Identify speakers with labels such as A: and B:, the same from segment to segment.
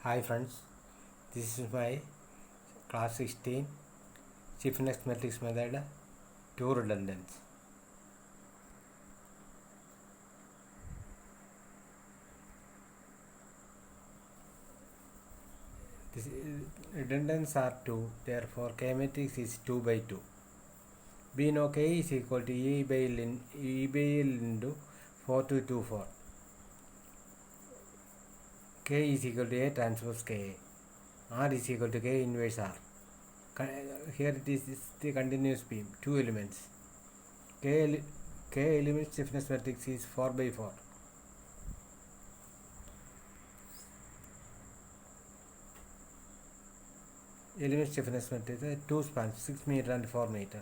A: Hi friends, this is my class 16 stiffness matrix method 2 redundance. Redundance are 2, therefore K matrix is 2 by 2. We know K is equal to E by L into 4224. K is equal to A transpose K. R is equal to K inverse R. Here it is the continuous beam, 2 elements. K element stiffness matrix is 4 by 4. Element stiffness matrix 2 spans 6 meter and 4 meter.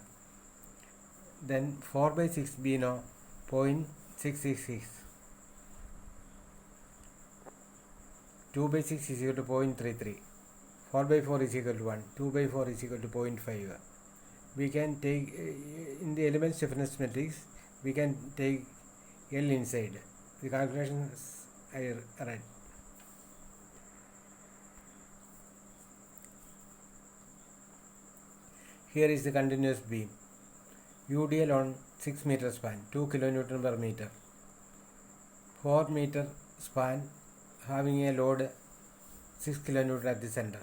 A: Then 4 by 6 be no 0.666. 2 by 6 is equal to 0.33. 4 by 4 is equal to 1. 2 by 4 is equal to 0.5. We can take in the element stiffness matrix, we can take L inside. The calculations I read. Here is the continuous beam. UDL on 6 meter span, 2 kilonewton per meter. 4 meter span having a load 6 kilonewton at the center.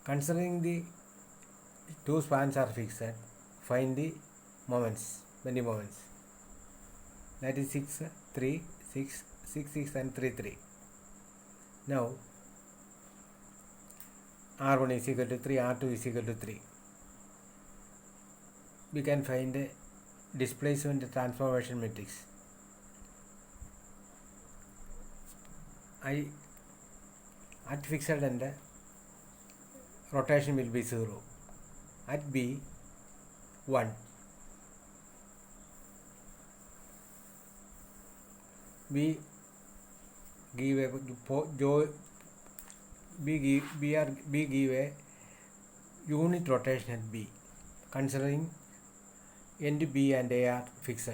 A: Considering the two spans are fixed, find the moments, many moments. That is 6, 3, 6, 6, 6 and 3, 3. Now R1 is equal to 3, R2 is equal to 3. We can find the displacement transformation matrix. At fixed end, rotation will be 0. At B, 1. We give a unit rotation at B, considering end B and A are fixed.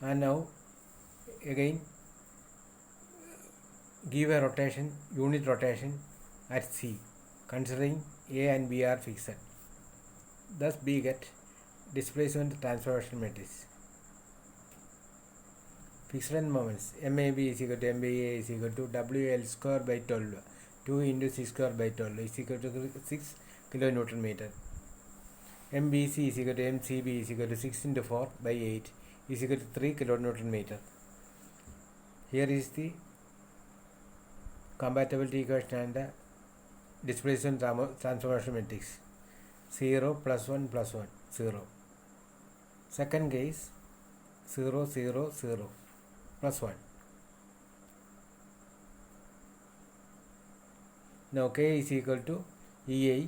A: And now again give a rotation, unit rotation at C, considering A and B are fixed. Thus B get displacement transformation matrix. Fixed end moments, MAB is equal to MBA is equal to WL square by 12. 2 into C square by 12 is equal to 6 kilonewton meter. MBC is equal to MCB is equal to 6 into 4 by 8 is equal to 3 kilonewton meter. Here is the compatibility equation and displacement transformation matrix. 0 plus 1 plus 1, 0. Second case, 0, 0, 0 plus 1. Now K is equal to EI.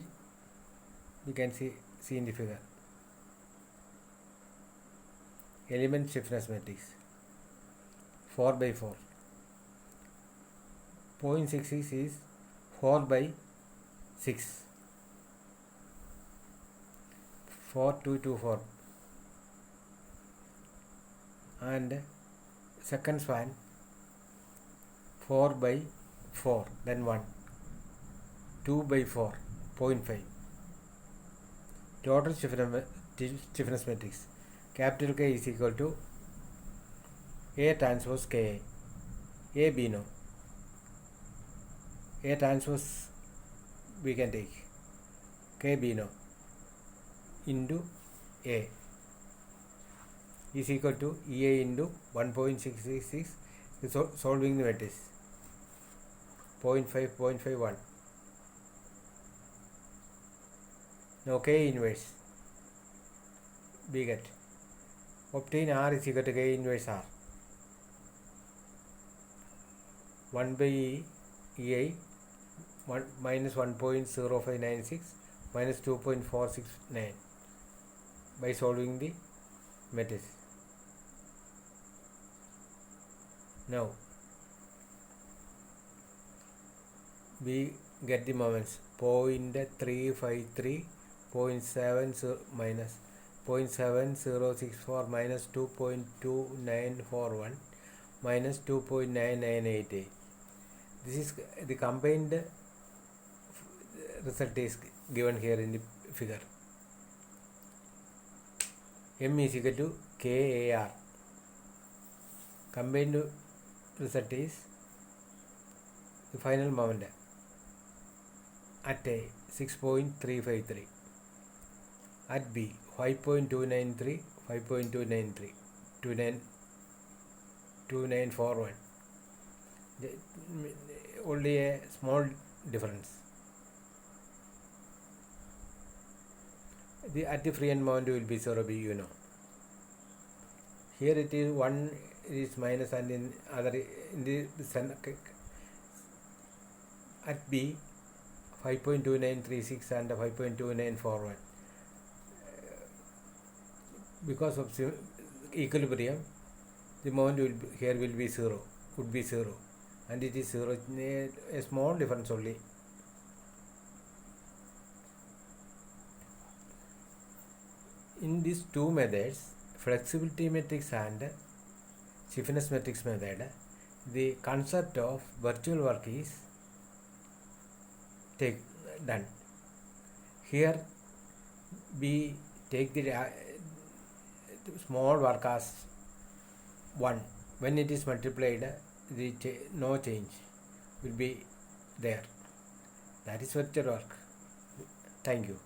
A: You can see in the figure. Element stiffness matrix 4 by 4. 0.66 is 4 by 6. 4224. And second span 4 by 4, then 1. 2 by 4, 0.5. Total stiffness matrix. Capital K is equal to A transpose K. A B no. A transpose we can take K B no into A is equal to EA into 1.666 is solving the matrix 0.5, 0.51. Now K inverse we get obtain R is equal to K inverse R 1 by EI 1 minus 1.0596 minus 2.469 by solving the matrix. Now we get the moments 0.353, 0.70 minus 0.7064 minus 2.2941 minus 2.9988. This is the combined result is given here in the figure. M is equal to KAR. Combined result is the final moment at A 6.353, at B 5.293, 5.293, 2941. Only a small difference. At the free end moment will be 0 B, you know. Here it is 1 is minus, and in the at B 5.2936 and 5.2941. Because of equilibrium, the moment here will be 0, would be 0, and it is 0, a small difference only. In these two methods, flexibility matrix and stiffness matrix method, the concept of virtual work is done. Here we take the small work as 1. When it is multiplied, no change will be there. That is virtual work. Thank you.